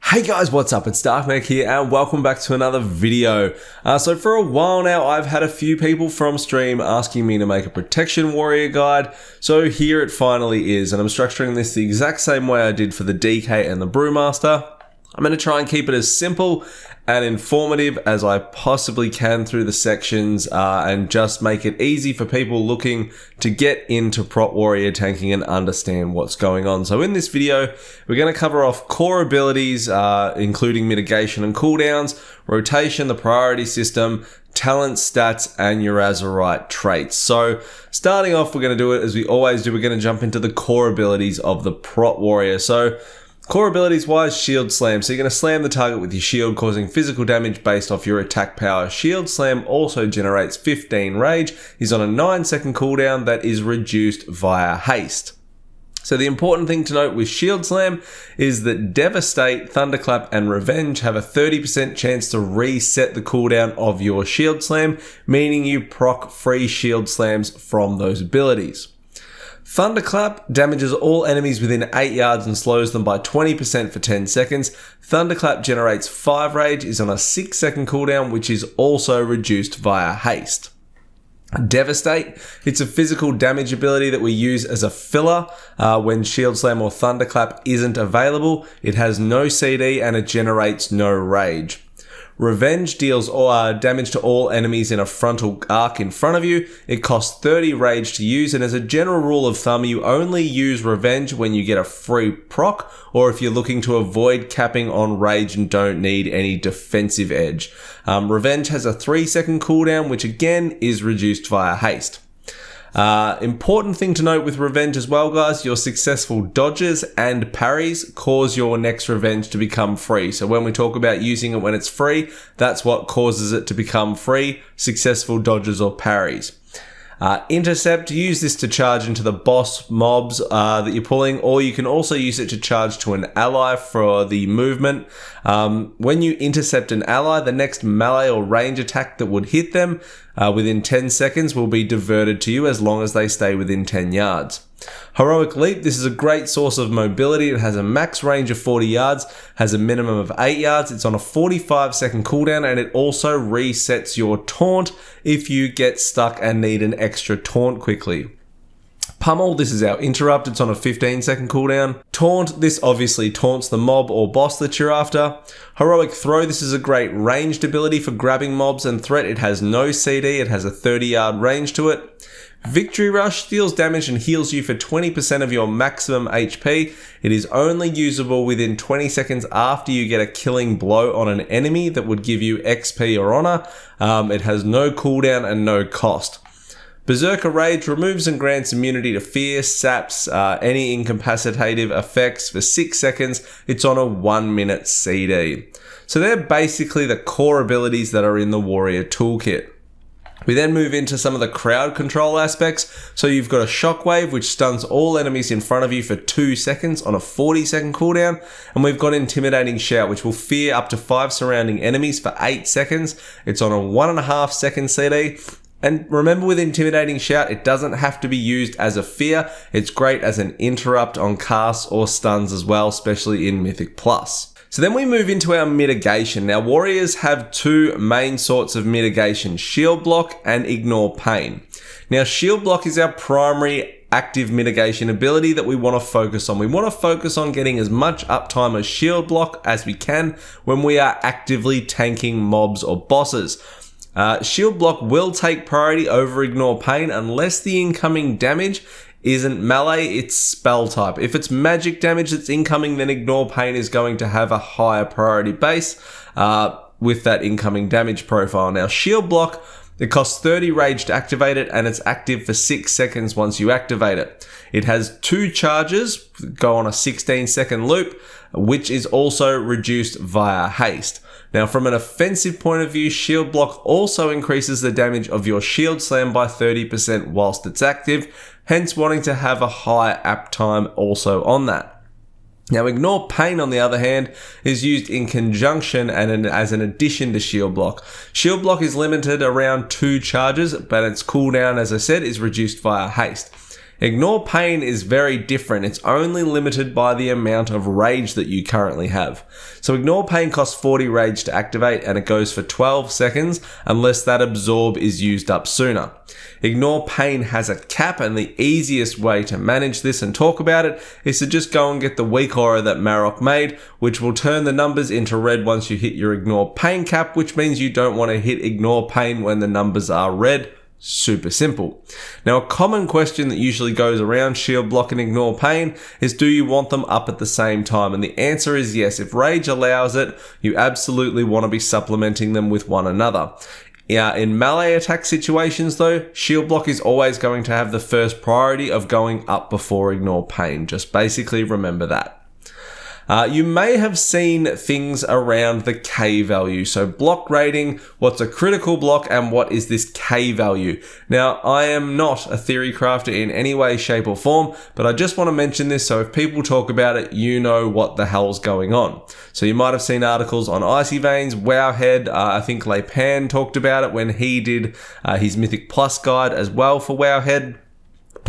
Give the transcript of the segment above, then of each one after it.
Hey guys, what's up? It's Darkmech here and welcome back to another video. So for a while now, I've had a few people from stream asking me to make a protection warrior guide. So here it finally is, and I'm structuring this the exact same way I did for the DK and the Brewmaster. I'm going to try and keep it as simple and informative as I possibly can through the sections and just make it easy for people looking to get into prot warrior tanking and understand what's going on. So in this video, we're going to cover off core abilities, including mitigation and cooldowns, rotation, the priority system, talent, stats, and your Azerite traits. So starting off, we're going to do it as we always do. We're going to jump into the core abilities of the prot warrior. So core abilities wise, shield slam. So you're going to slam the target with your shield, causing physical damage based off your attack power. Shield slam also generates 15 rage. He's on a 9-second cooldown that is reduced via haste. So the important thing to note with shield slam is that Devastate, Thunderclap, and Revenge have a 30% chance to reset the cooldown of your shield slam, meaning you proc free shield slams from those abilities. Thunderclap damages all enemies within 8 yards and slows them by 20% for 10 seconds. Thunderclap generates 5 rage, is on a 6-second cooldown, which is also reduced via haste. Devastate, it's a physical damage ability that we use as a filler when Shield Slam or Thunderclap isn't available. It has no CD and it generates no rage. Revenge deals damage to all enemies in a frontal arc in front of you. It costs 30 rage to use, and as a general rule of thumb, you only use Revenge when you get a free proc, or if you're looking to avoid capping on rage and don't need any defensive edge. Revenge has a 3-second cooldown, which again is reduced via haste. Important thing to note with Revenge as well, guys, your successful dodges and parries cause your next Revenge to become free. So when we talk about using it when it's free, that's what causes it to become free, successful dodges or parries. Intercept, use this to charge into the boss mobs that you're pulling, or you can also use it to charge to an ally for the movement. When you intercept an ally, the next melee or range attack that would hit them within 10 seconds will be diverted to you as long as they stay within 10 yards. Heroic Leap, this is a great source of mobility. It has a max range of 40 yards, has a minimum of 8 yards. It's on a 45-second cooldown, and it also resets your taunt if you get stuck and need an extra taunt quickly. Pummel, this is our interrupt. It's on a 15-second cooldown. Taunt, this obviously taunts the mob or boss that you're after. Heroic Throw, this is a great ranged ability for grabbing mobs and threat. It has no CD. It has a 30-yard range to it. Victory Rush deals damage and heals you for 20% of your maximum HP. It is only usable within 20 seconds after you get a killing blow on an enemy that would give you XP or honor. It has no cooldown and no cost. Berserker Rage removes and grants immunity to fear, saps, any incapacitative effects for 6 seconds. It's on a 1-minute CD. So they're basically the core abilities that are in the Warrior Toolkit. We then move into some of the crowd control aspects. So you've got a Shockwave, which stuns all enemies in front of you for 2 seconds on a 40-second cooldown. And we've got Intimidating Shout, which will fear up to 5 surrounding enemies for 8 seconds. It's on a 1.5-second CD. And remember, with Intimidating Shout, it doesn't have to be used as a fear. It's great as an interrupt on casts or stuns as well, especially in Mythic Plus. So then we move into our mitigation. Now, warriors have 2 main sorts of mitigation, Shield Block and Ignore Pain. Now, Shield Block is our primary active mitigation ability that we want to focus on. We want to focus on getting as much uptime as Shield Block as we can when we are actively tanking mobs or bosses. Shield Block will take priority over Ignore Pain unless the incoming damage isn't melee, it's spell type. If it's magic damage that's incoming, then Ignore Pain is going to have a higher priority base with that incoming damage profile. Now, Shield Block, it costs 30 rage to activate it, and it's active for 6 seconds once you activate it. It has 2 charges, go on a 16-second loop, which is also reduced via haste. Now, from an offensive point of view, Shield Block also increases the damage of your Shield Slam by 30% whilst it's active, hence wanting to have a high uptime also on that. Now, Ignore Pain, on the other hand, is used in conjunction and as an addition to Shield Block. Shield Block is limited around 2 charges, but its cooldown, as I said, is reduced via haste. Ignore Pain is very different. It's only limited by the amount of rage that you currently have. So Ignore Pain costs 40 rage to activate, and it goes for 12 seconds unless that absorb is used up sooner. Ignore Pain has a cap, and the easiest way to manage this and talk about it is to just go and get the Weakauras that Marok made, which will turn the numbers into red once you hit your Ignore Pain cap, which means you don't want to hit Ignore Pain when the numbers are red. Super simple. Now, a common question that usually goes around Shield Block and Ignore Pain is, do you want them up at the same time? And the answer is yes. If Rage allows it, you absolutely want to be supplementing them with one another. In melee attack situations though, Shield Block is always going to have the first priority of going up before Ignore Pain. Just basically remember that. You may have seen things around the K value. So block rating, what's a critical block, and what is this K value? Now, I am not a theory crafter in any way, shape or form, but I just want to mention this so if people talk about it, you know what the hell's going on. So you might have seen articles on Icy Veins, Wowhead, I think Leipan talked about it when he did his Mythic Plus guide as well for Wowhead.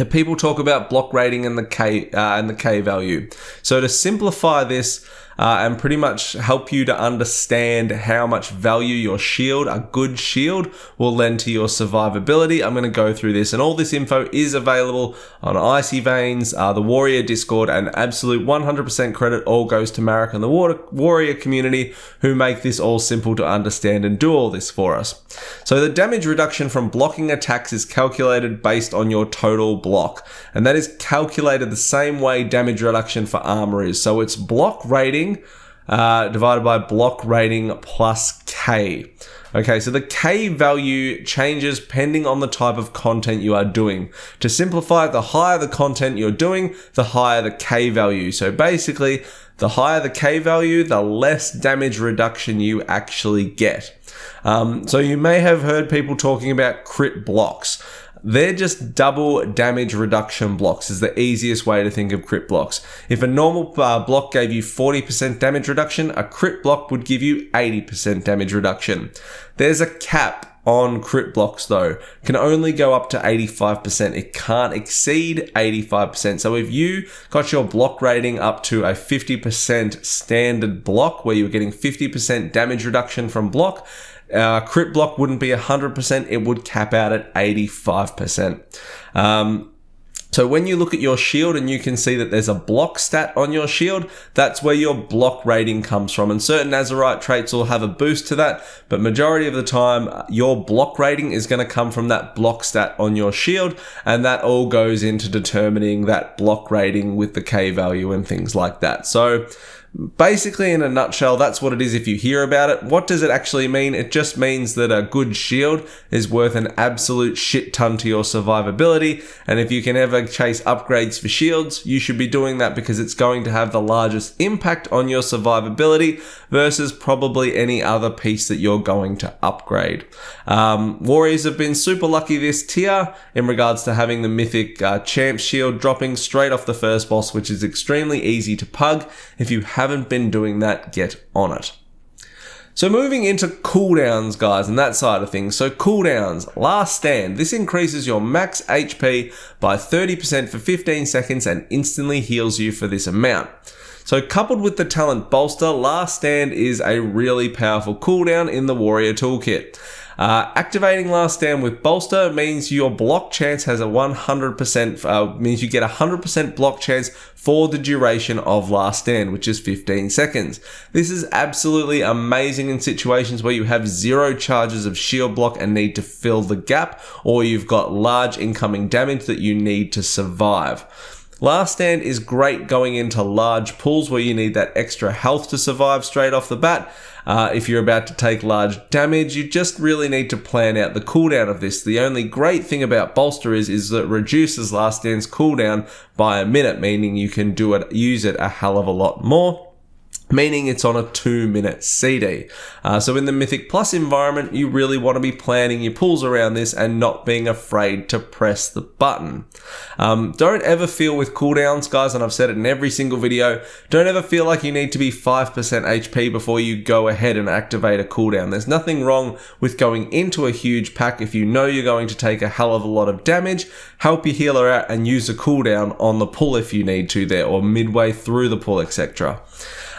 People talk about block rating and the K value. So to simplify this and pretty much help you to understand how much value your shield, a good shield, will lend to your survivability, I'm going to go through this, and all this info is available on Icy Veins, the Warrior Discord, and absolute 100% credit all goes to Marok and the Warrior community who make this all simple to understand and do all this for us. So the damage reduction from blocking attacks is calculated based on your total block, and that is calculated the same way damage reduction for armor is. So it's block rating divided by block rating plus K. Okay, so the K value changes depending on the type of content you are doing. To simplify, the higher the content you're doing, the higher the K value. So basically, the higher the K value, the less damage reduction you actually get. So you may have heard people talking about crit blocks. They're just double damage reduction blocks is the easiest way to think of crit blocks. If a normal block gave you 40% damage reduction, a crit block would give you 80% damage reduction. There's a cap on crit blocks though. It can only go up to 85%. It can't exceed 85%. So if you got your block rating up to a 50% standard block where you're getting 50% damage reduction from block, crit block wouldn't be 100%, it would cap out at 85%. So when you look at your shield and you can see that there's a block stat on your shield, that's where your block rating comes from. And certain Azerite traits will have a boost to that, but majority of the time, your block rating is going to come from that block stat on your shield, and that all goes into determining that block rating with the K value and things like that. So basically, in a nutshell, that's what it is if you hear about it. What does it actually mean? It just means that a good shield is worth an absolute shit ton to your survivability, and if you can ever chase upgrades for shields, you should be doing that because it's going to have the largest impact on your survivability versus probably any other piece that you're going to upgrade. Warriors have been super lucky this tier in regards to having the mythic champ shield dropping straight off the first boss, which is extremely easy to pug. If you haven't been doing that, get on it. So moving into cooldowns, guys, and that side of things. So cooldowns, last stand. This increases your max HP by 30% for 15 seconds and instantly heals you for this amount. So coupled with the talent Bolster, last stand is a really powerful cooldown in the Warrior toolkit. Activating last stand with Bolster means your block chance has a 100%, means you get a 100% block chance for the duration of last stand, which is 15 seconds. This is absolutely amazing in situations where you have 0 charges of shield block and need to fill the gap, or you've got large incoming damage that you need to survive. Last stand is great going into large pools where you need that extra health to survive straight off the bat. If you're about to take large damage, you just really need to plan out the cooldown of this. The only great thing about Bolster is that it reduces last stand's cooldown by a minute, meaning you can use it a hell of a lot more. meaning it's on a 2-minute CD. So in the Mythic Plus environment, you really want to be planning your pulls around this and not being afraid to press the button. Don't ever feel with cooldowns, guys, and I've said it in every single video, don't ever feel like you need to be 5% HP before you go ahead and activate a cooldown. There's nothing wrong with going into a huge pack if you know you're going to take a hell of a lot of damage, help your healer out and use a cooldown on the pull if you need to there, or midway through the pull, etc.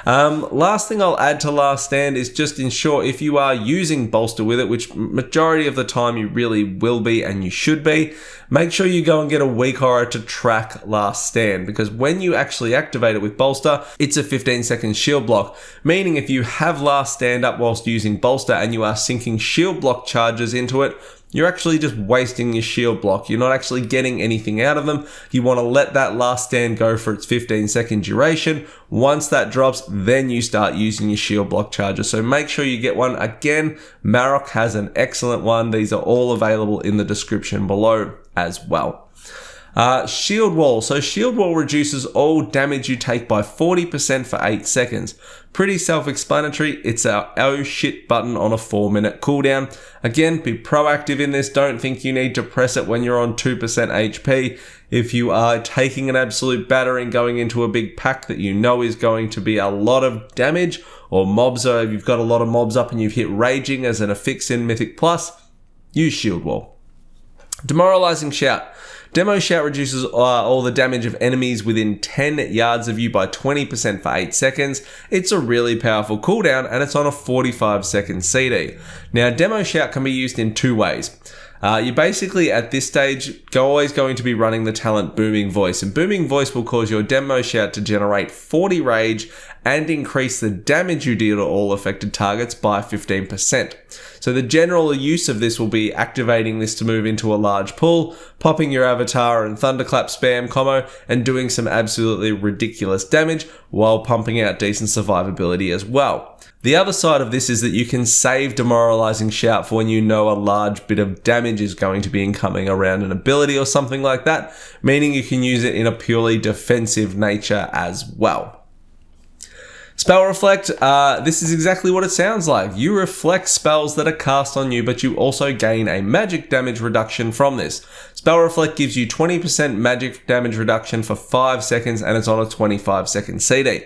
Last thing I'll add to Last Stand is just ensure if you are using Bolster with it, which majority of the time you really will be and you should be, make sure you go and get a Weakauras to track Last Stand, because when you actually activate it with Bolster, it's a 15-second shield block, meaning if you have Last Stand up whilst using Bolster and you are sinking shield block charges into it, you're actually just wasting your shield block. You're not actually getting anything out of them. You want to let that Last Stand go for its 15-second duration. Once that drops, then you start using your shield block charges. So make sure you get one. Again, Marok has an excellent one. These are all available in the description below as well. Shield Wall. So Shield Wall reduces all damage you take by 40% for 8 seconds. Pretty self-explanatory. It's our oh shit button on a 4-minute cooldown. Again, be proactive in this. Don't think you need to press it when you're on 2% HP. If you are taking an absolute battering going into a big pack that you know is going to be a lot of damage, or mobs, or if you've got a lot of mobs up and you've hit Raging as an affix in Mythic Plus, use Shield Wall. Demoralizing Shout. Demo Shout reduces all the damage of enemies within 10 yards of you by 20% for 8 seconds. It's a really powerful cooldown and it's on a 45-second CD. Now, Demo Shout can be used in 2 ways. You basically, at this stage, always going to be running the talent Booming Voice, and Booming Voice will cause your Demo Shout to generate 40 rage and increase the damage you deal to all affected targets by 15%. So the general use of this will be activating this to move into a large pull, popping your avatar and thunderclap spam combo, and doing some absolutely ridiculous damage while pumping out decent survivability as well. The other side of this is that you can save Demoralizing Shout for when you know a large bit of damage is going to be incoming around an ability or something like that, meaning you can use it in a purely defensive nature as well. Spell Reflect, this is exactly what it sounds like. You reflect spells that are cast on you, but you also gain a magic damage reduction from this. Spell Reflect gives you 20% magic damage reduction for 5 seconds, and it's on a 25-second CD.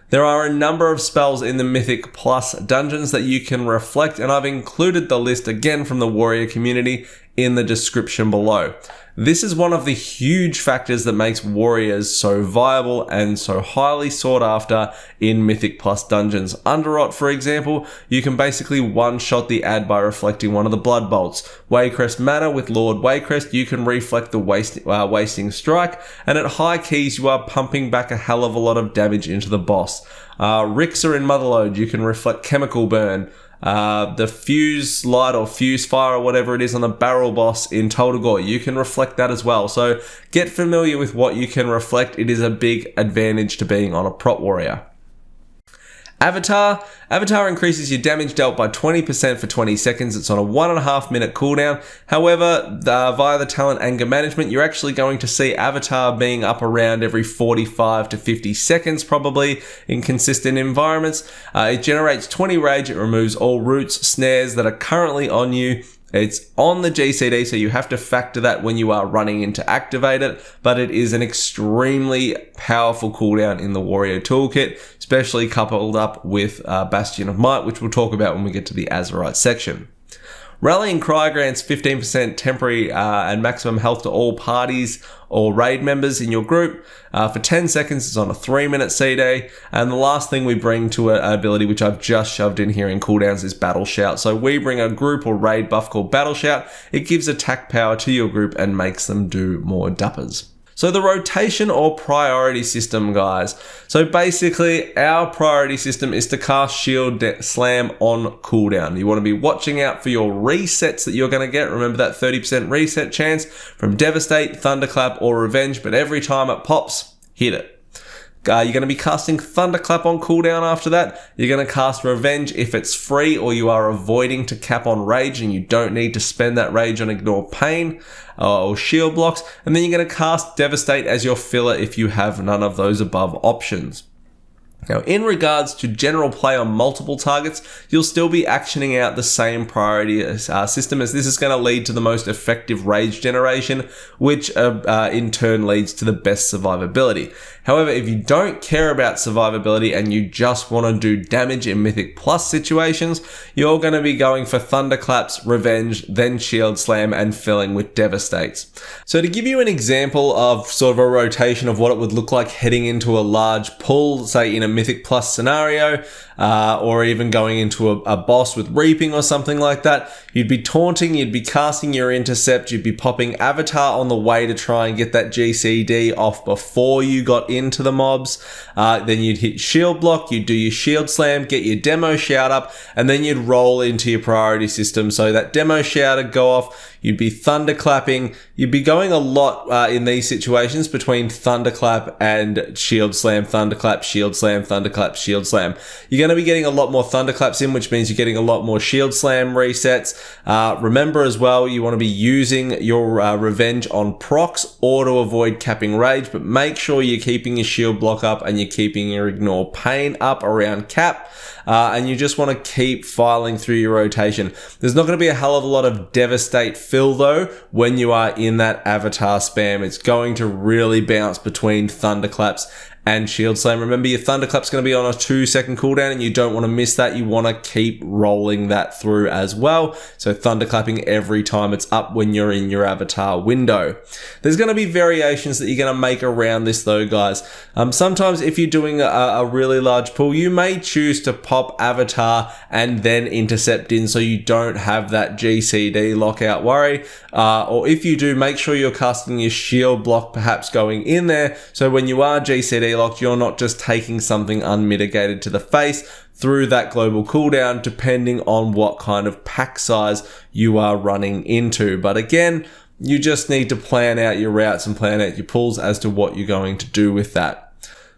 There are a number of spells in the Mythic Plus dungeons that you can reflect, and I've included the list again from the Warrior community in the description below. This is one of the huge factors that makes Warriors so viable and so highly sought after in Mythic Plus dungeons. Under Rot, for example, you can basically one-shot the ad by reflecting one of the Blood Bolts. Waycrest Manor with Lord Waycrest, you can reflect the Wasting Strike, and at high keys you are pumping back a hell of a lot of damage into the boss. Rixer in Motherlode, you can reflect Chemical Burn. The Fuse Light or Fuse Fire or whatever it is on the Barrel Boss in Total Gore, you can reflect that as well. So get familiar with what you can reflect. It is a big advantage to being on a prot warrior. Avatar increases your damage dealt by 20% for 20 seconds. It's on a 1.5 minute cooldown. However, via the talent Anger Management, you're actually going to see Avatar being up around every 45 to 50 seconds probably in consistent environments. It generates 20 rage. It removes all roots, snares that are currently on you. It's on the GCD, so you have to factor that when you are running in to activate it, but it is an extremely powerful cooldown in the Warrior Toolkit, especially coupled up with Bastion of Might, which we'll talk about when we get to the Azerite section. Rallying Cry grants 15% temporary and maximum health to all parties or raid members in your group. For 10 seconds, it's on a 3-minute CD. And the last thing we bring to an ability, which I've just shoved in here in cooldowns, is Battle Shout. So we bring a group or raid buff called Battle Shout. It gives attack power to your group and makes them do more duppers. So the rotation or priority system, guys. So basically, our priority system is to cast Shield Slam on cooldown. You want to be watching out for your resets that you're going to get. Remember that 30% reset chance from Devastate, Thunderclap, or Revenge, but every time it pops, hit it. You're going to be casting Thunderclap on cooldown after that. You're going to cast Revenge if it's free or you are avoiding to cap on Rage and you don't need to spend that Rage on Ignore Pain or Shield Blocks. And then you're going to cast Devastate as your filler if you have none of those above options. Now, in regards to general play on multiple targets, you'll still be actioning out the same priority system, as this is going to lead to the most effective rage generation, which in turn leads to the best survivability. However, if you don't care about survivability and you just want to do damage in Mythic Plus situations, you're going to be going for Thunderclaps, Revenge, then Shield Slam, and filling with Devastates. So to give you an example of sort of a rotation of what it would look like heading into a large pull, say in a Mythic Plus scenario, or even going into a boss with Reaping or something like that, you'd be taunting, you'd be casting your Intercept, you'd be popping Avatar on the way to try and get that GCD off before you got into the mobs. Then you'd hit Shield Block, you'd do your Shield Slam, get your Demo Shout up, and then you'd roll into your priority system. So that Demo Shout would go off, you'd be Thunderclapping, you'd be going a lot in these situations between Thunderclap and Shield Slam, Thunderclap, Shield Slam, Thunderclap, Shield Slam. You're going to be getting a lot more Thunderclaps in, which means you're getting a lot more Shield Slam resets. Remember as well, you want to be using your Revenge on procs or to avoid capping rage, but make sure you're keeping your Shield Block up and you're keeping your Ignore Pain up around cap. And you just want to keep filing through your rotation. There's not going to be a hell of a lot of Devastate fill though when you are in that Avatar spam. It's going to really bounce between Thunderclaps and Shield Slam. Remember, your Thunderclap's going to be on a 2-second cooldown and you don't want to miss that. You want to keep rolling that through as well. So Thunderclapping every time it's up when you're in your Avatar window. There's going to be variations that you're going to make around this though, guys. Sometimes if you're doing a really large pull, you may choose to pop Avatar and then Intercept in so you don't have that GCD lockout worry. Or if you do, make sure you're casting your Shield Block perhaps going in there. So when you are GCD locked, you're not just taking something unmitigated to the face through that global cooldown, depending on what kind of pack size you are running into. But again, you just need to plan out your routes and plan out your pulls as to what you're going to do with that.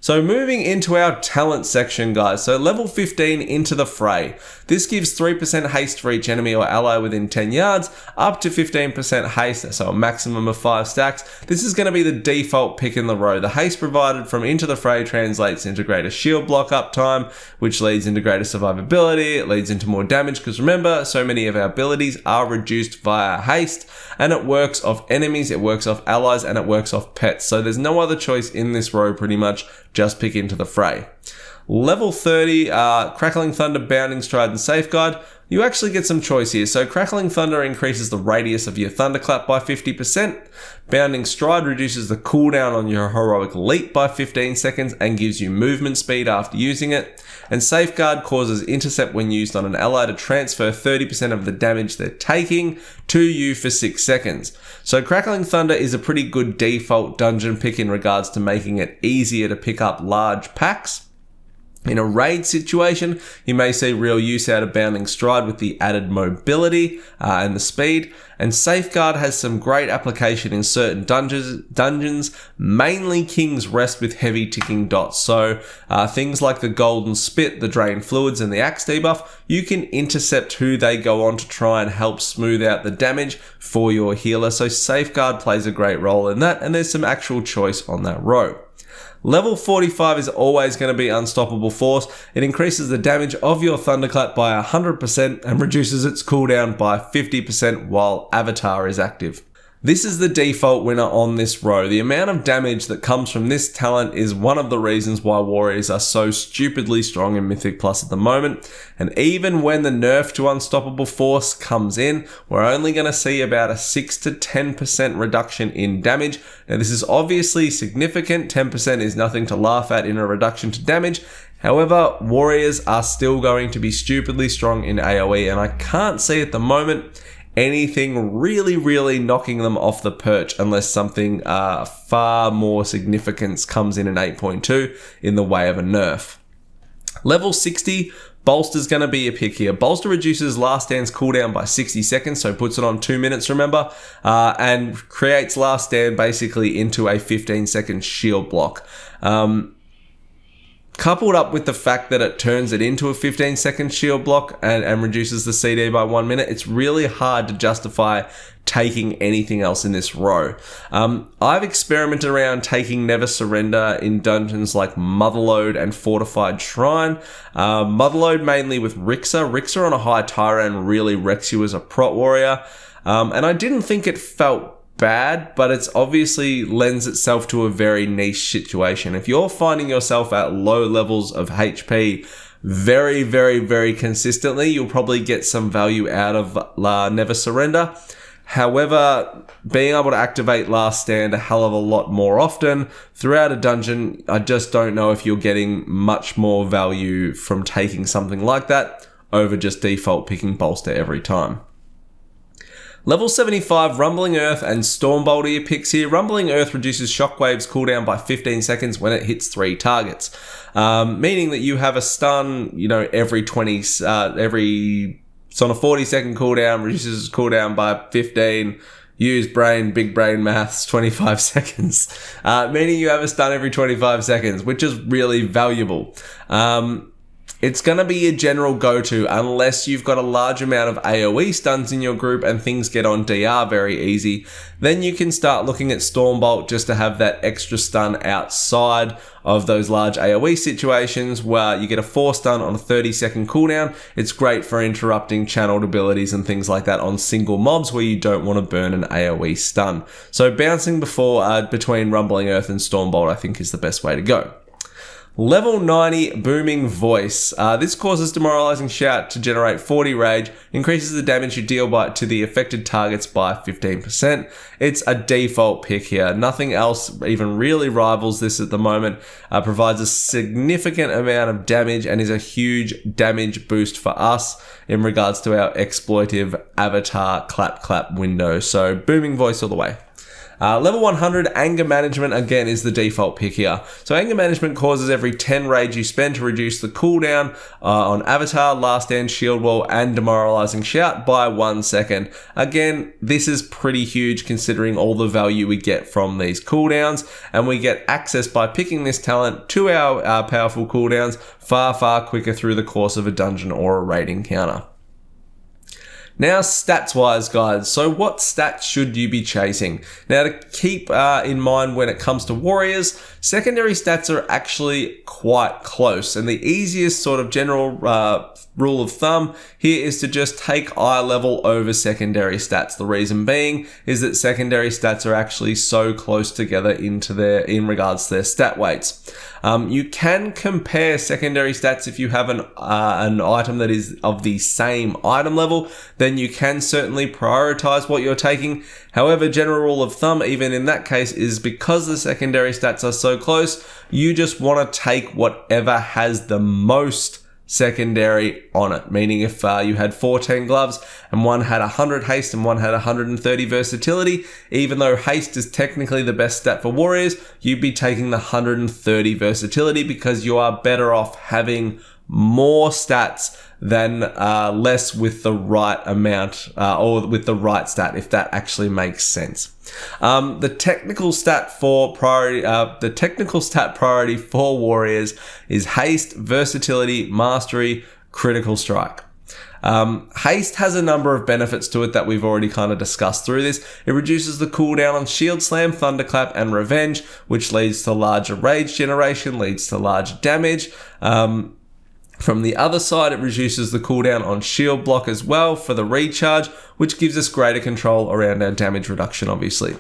So moving into our talent section, guys. So level 15 into the fray. This gives 3% haste for each enemy or ally within 10 yards, up to 15% haste, so a maximum of 5 stacks. This is going to be the default pick in the row. The haste provided from Into the Fray translates into greater shield block uptime, which leads into greater survivability. It leads into more damage, because remember, so many of our abilities are reduced via haste, and it works off enemies, it works off allies, and it works off pets. So there's no other choice in this row pretty much. Just pick Into the Fray. Level 30, Crackling Thunder, Bounding Stride, and Safeguard. You actually get some choice here. So Crackling Thunder increases the radius of your Thunderclap by 50%. Bounding Stride reduces the cooldown on your Heroic Leap by 15 seconds and gives you movement speed after using it. And Safeguard causes Intercept when used on an ally to transfer 30% of the damage they're taking to you for 6 seconds. So Crackling Thunder is a pretty good default dungeon pick in regards to making it easier to pick up large packs. In a raid situation, you may see real use out of Bounding Stride with the added mobility and the speed. And Safeguard has some great application in certain dungeons, mainly King's Rest with heavy ticking dots. So things like the Golden Spit, the Drain Fluids, and the Axe debuff, you can intercept who they go on to try and help smooth out the damage for your healer. So Safeguard plays a great role in that, and there's some actual choice on that row. Level 45 is always going to be Unstoppable Force. It increases the damage of your Thunderclap by 100% and reduces its cooldown by 50% while Avatar is active. This is the default winner on this row. The amount of damage that comes from this talent is one of the reasons why Warriors are so stupidly strong in Mythic Plus at the moment. And even when the nerf to Unstoppable Force comes in, we're only going to see about a 6 to 10% reduction in damage. Now this is obviously significant. 10% is nothing to laugh at in a reduction to damage. However, Warriors are still going to be stupidly strong in AoE, and I can't see at the moment anything really knocking them off the perch unless something far more significance comes in 8.2 in the way of a nerf. Level 60, Bolster's going to be a pick here. Bolster reduces Last Stand's cooldown by 60 seconds, so puts it on 2 minutes, remember, and creates Last Stand basically into a 15-second shield block. coupled up with the fact that it turns it into a 15-second shield block and reduces the CD by 1 minute, it's really hard to justify taking anything else in this row. I've experimented around taking Never Surrender in dungeons like Motherlode and Fortified Shrine. Motherlode mainly with Rixa. Rixa on a high Tyran really wrecks you as a prot warrior. And I didn't think it felt bad, but it's obviously lends itself to a very niche situation. If you're finding yourself at low levels of HP very, very, very consistently, you'll probably get some value out of Never Surrender. However, being able to activate Last Stand a hell of a lot more often throughout a dungeon, I just don't know if you're getting much more value from taking something like that over just default picking Bolster every time. Level 75, Rumbling Earth and Stormbolt are your picks here. Rumbling Earth reduces Shockwave's cooldown by 15 seconds when it hits 3 targets, meaning that you have a stun, every 20, it's on a 40-second cooldown, reduces cooldown by 15. Use big brain maths, 25 seconds, meaning you have a stun every 25 seconds, which is really valuable. It's going to be your general go-to unless you've got a large amount of AoE stuns in your group and things get on DR very easy. Then you can start looking at Stormbolt just to have that extra stun outside of those large AoE situations where you get a 4 stun on a 30-second cooldown. It's great for interrupting channeled abilities and things like that on single mobs where you don't want to burn an AoE stun. So bouncing between Rumbling Earth and Stormbolt I think is the best way to go. Level 90, Booming Voice. This causes Demoralizing Shout to generate 40 rage, increases the damage you deal to the affected targets by 15%. It's a default pick here. Nothing else even really rivals this at the moment. Provides a significant amount of damage and is a huge damage boost for us in regards to our exploitive avatar clap window. So Booming Voice all the way. Level 100, Anger Management, again, is the default pick here. So Anger Management causes every 10 rage you spend to reduce the cooldown on Avatar, Last Stand, Shield Wall, and Demoralizing Shout by 1 second. Again, this is pretty huge considering all the value we get from these cooldowns, and we get access by picking this talent to our powerful cooldowns far, far quicker through the course of a dungeon or a raid encounter. Now, stats-wise, guys, so what stats should you be chasing? Now, to keep in mind when it comes to warriors, secondary stats are actually quite close, and the easiest sort of general rule of thumb here is to just take eye level over secondary stats. The reason being is that secondary stats are actually so close together in regards to their stat weights. You can compare secondary stats if you have an item that is of the same item level, then you can certainly prioritize what you're taking. However, general rule of thumb, even in that case, is because the secondary stats are so close, you just want to take whatever has the most secondary on it. Meaning if you had 14 gloves and one had 100 haste and one had 130 versatility, even though haste is technically the best stat for warriors, you'd be taking the 130 versatility because you are better off having more stats than less with the right amount or with the right stat, if that actually makes sense. The technical stat priority for warriors is haste, versatility, mastery, critical strike. Haste has a number of benefits to it that we've already kind of discussed through this. It reduces the cooldown on Shield Slam, Thunderclap, and Revenge, which leads to larger rage generation, leads to larger damage. From the other side, it reduces the cooldown on Shield Block as well for the recharge, which gives us greater control around our damage reduction, obviously.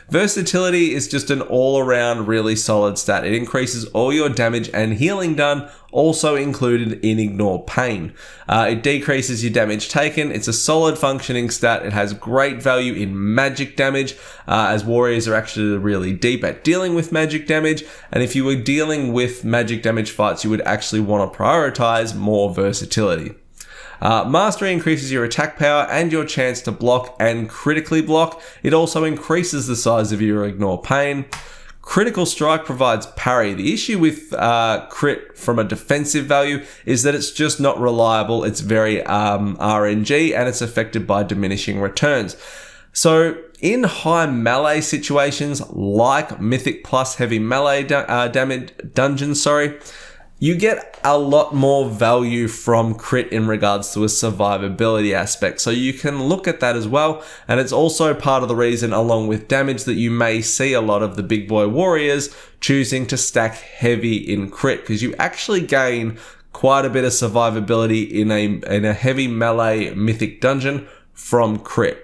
Versatility is just an all-around really solid stat. It increases all your damage and healing done, also included in Ignore Pain. It decreases your damage taken. It's a solid functioning stat. It has great value in magic damage, as warriors are actually really deep at dealing with magic damage. And if you were dealing with magic damage fights, you would actually want to prioritize more versatility. Mastery increases your attack power and your chance to block and critically block. It also increases the size of your Ignore Pain. Critical Strike provides parry. The issue with crit from a defensive value is that it's just not reliable. It's very RNG and it's affected by diminishing returns. So in high melee situations like Mythic plus heavy melee damage dungeons, you get a lot more value from crit in regards to a survivability aspect. So you can look at that as well. And it's also part of the reason, along with damage, that you may see a lot of the big boy warriors choosing to stack heavy in crit, because you actually gain quite a bit of survivability in a heavy melee mythic dungeon from crit.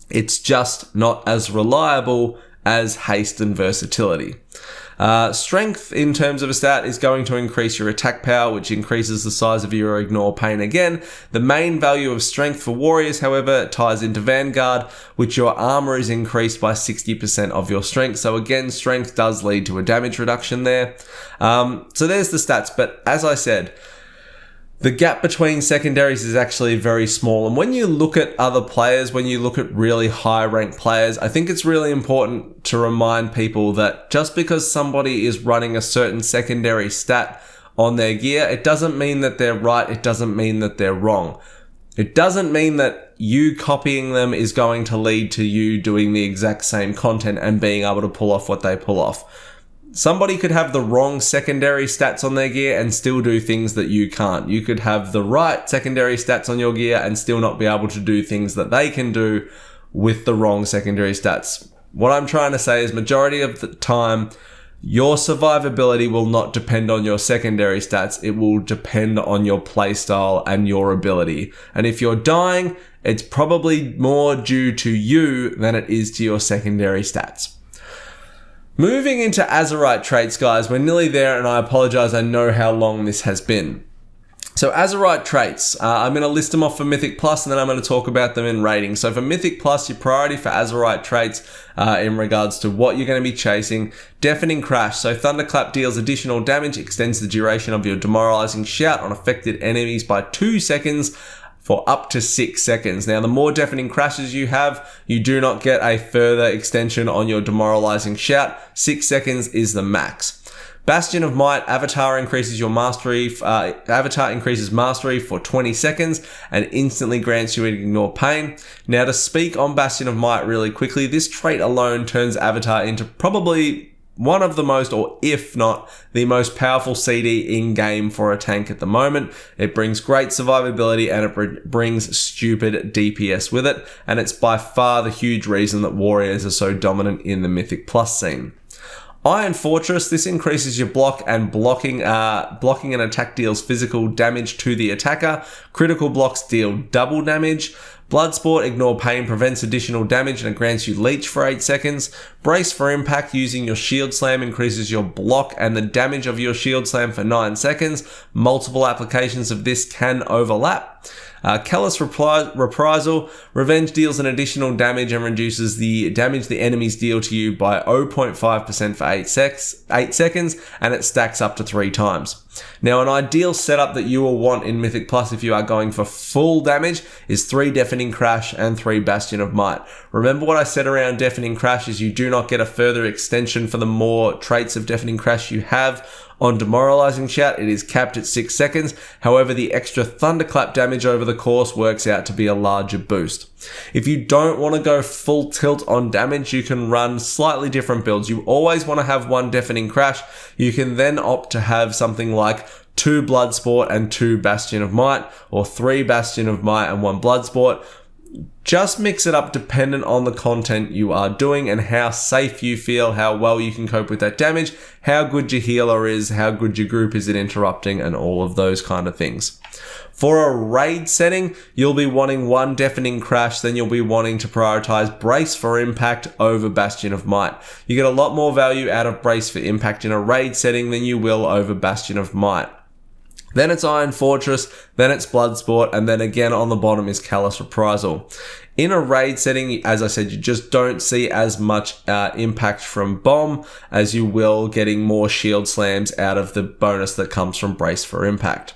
It's just not as reliable as haste and versatility. Strength, in terms of a stat, is going to increase your attack power, which increases the size of your ignore pain again. The main value of strength for warriors, however, ties into Vanguard, which your armor is increased by 60% of your strength. So again, strength does lead to a damage reduction there. So there's the stats, but as I said, the gap between secondaries is actually very small. And when you look at other players, when you look at really high ranked players, I think it's really important to remind people that just because somebody is running a certain secondary stat on their gear, it doesn't mean that they're right. It doesn't mean that they're wrong. It doesn't mean that you copying them is going to lead to you doing the exact same content and being able to pull off what they pull off. Somebody could have the wrong secondary stats on their gear and still do things that you can't. You could have the right secondary stats on your gear and still not be able to do things that they can do with the wrong secondary stats. What I'm trying to say is, majority of the time, your survivability will not depend on your secondary stats. It will depend on your playstyle and your ability. And if you're dying, it's probably more due to you than it is to your secondary stats. Moving into Azerite Traits, guys, we're nearly there, and I apologize, I know how long this has been. So Azerite Traits, I'm going to list them off for Mythic Plus, and then I'm going to talk about them in rating. So for Mythic Plus, your priority for Azerite Traits in regards to what you're going to be chasing: Deafening Crash. So Thunderclap deals additional damage, extends the duration of your demoralizing shout on affected enemies by 2 seconds, for up to 6 seconds. Now, the more deafening crashes you have, you do not get a further extension on your demoralizing shout. 6 seconds is the max. Bastion of Might, Avatar increases mastery for 20 seconds and instantly grants you ignore pain. Now, to speak on Bastion of Might really quickly, this trait alone turns Avatar into probably one of the most, or if not the most powerful CD in game for a tank at the moment. It brings great survivability and it brings stupid DPS with it, and it's by far the huge reason that warriors are so dominant in the Mythic Plus scene. Iron Fortress, this increases your block, and blocking an attack deals physical damage to the attacker. Critical blocks deal double damage. Bloodsport, ignore pain, prevents additional damage and it grants you leech for 8 seconds. Brace for impact, using your shield slam increases your block and the damage of your shield slam for 9 seconds. Multiple applications of this can overlap. Callous Reprisal, revenge deals an additional damage and reduces the damage the enemies deal to you by 0.5% for 8 seconds, and it stacks up to 3 times. Now, an ideal setup that you will want in Mythic Plus if you are going for full damage is 3 Deafening Crash and 3 Bastion of Might. Remember what I said around Deafening Crash is you do not get a further extension for the more traits of Deafening Crash you have. On Demoralizing Shout, it is capped at 6 seconds. However, the extra Thunderclap damage over the course works out to be a larger boost. If you don't want to go full tilt on damage, you can run slightly different builds. You always want to have 1 Deafening Crash. You can then opt to have something like 2 Bloodsport and 2 Bastion of Might, or 3 Bastion of Might and 1 Bloodsport. Just mix it up dependent on the content you are doing and how safe you feel, how well you can cope with that damage, how good your healer is, how good your group is at interrupting, and all of those kind of things. For a raid setting, you'll be wanting 1 Deafening Crash, then you'll be wanting to prioritize Brace for Impact over Bastion of Might. You get a lot more value out of Brace for Impact in a raid setting than you will over Bastion of Might. Then it's Iron Fortress, then it's Bloodsport, and then again on the bottom is Callous Reprisal. In a raid setting, as I said, you just don't see as much impact from Bomb as you will getting more shield slams out of the bonus that comes from Brace for Impact.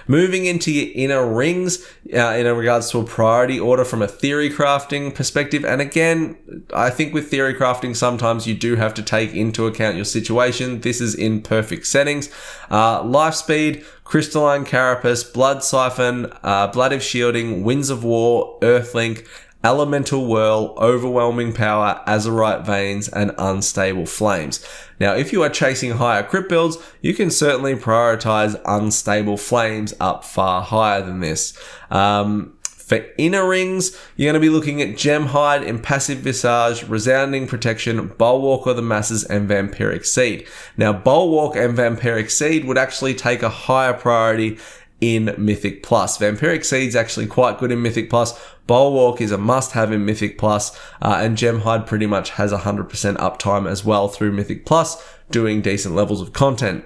Moving into your inner rings, in regards to a priority order from a theory crafting perspective. And again, I think with theory crafting, sometimes you do have to take into account your situation. This is in perfect settings. Life Speed, Crystalline Carapace, Blood Siphon, Blood of Shielding, Winds of War, Earthlink, Elemental Whirl, Overwhelming Power, Azerite Veins, and Unstable Flames. Now, if you are chasing higher crit builds, you can certainly prioritize Unstable Flames up far higher than this. For inner rings, you're going to be looking at Gemhide, Impassive Visage, Resounding Protection, Bulwark of the Masses, and Vampiric Seed. Now, Bulwark and Vampiric Seed would actually take a higher priority in Mythic Plus. Vampiric Seed's actually quite good in Mythic Plus. Bulwark is a must-have in Mythic Plus, and Gemhide pretty much has 100% uptime as well through Mythic Plus, doing decent levels of content.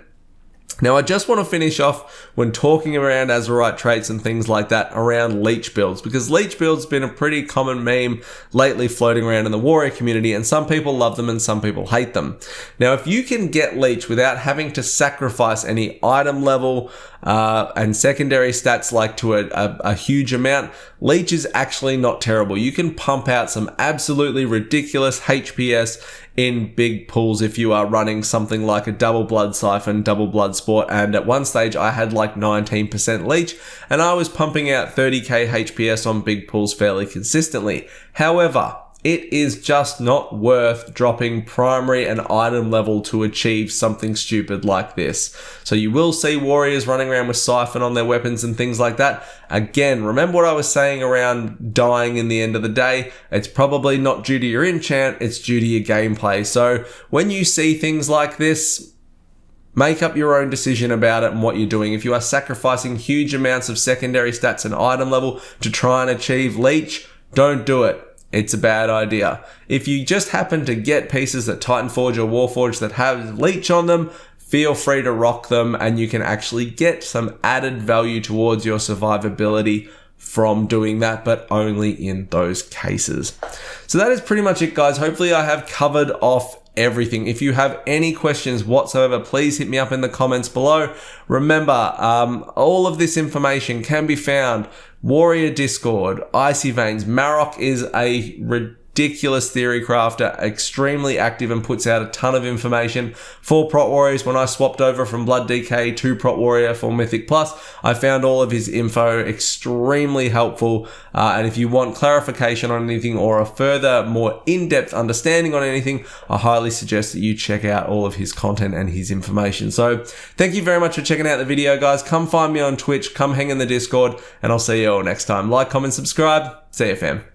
Now, I just want to finish off when talking around Azerite traits and things like that around leech builds, because leech builds been a pretty common meme lately floating around in the warrior community, and some people love them and some people hate them. Now, if you can get leech without having to sacrifice any item level and secondary stats like to a huge amount, leech is actually not terrible. You can pump out some absolutely ridiculous HPS in big pools if you are running something like a double blood siphon, double blood sport, and at one stage I had like 19% leech and I was pumping out 30k HPS on big pools fairly consistently. However, it is just not worth dropping primary and item level to achieve something stupid like this. So you will see warriors running around with siphon on their weapons and things like that. Again, remember what I was saying around dying in the end of the day? It's probably not due to your enchant, it's due to your gameplay. So when you see things like this, make up your own decision about it and what you're doing. If you are sacrificing huge amounts of secondary stats and item level to try and achieve leech, don't do it. It's a bad idea. If you just happen to get pieces that Titanforge or Warforge that have leech on them, feel free to rock them and you can actually get some added value towards your survivability from doing that, but only in those cases. So that is pretty much it, guys. Hopefully I have covered off everything. If you have any questions whatsoever, please hit me up in the comments below. Remember, all of this information can be found Warrior Discord, Icy Veins. Marok is a ridiculous theory crafter, extremely active and puts out a ton of information for Prot Warriors. When I swapped over from Blood DK to Prot Warrior for Mythic Plus, I found all of his info extremely helpful. And if you want clarification on anything or a further, more in-depth understanding on anything, I highly suggest that you check out all of his content and his information. So thank you very much for checking out the video, guys. Come find me on Twitch, come hang in the Discord, and I'll see you all next time. Like, comment, subscribe. See you, fam.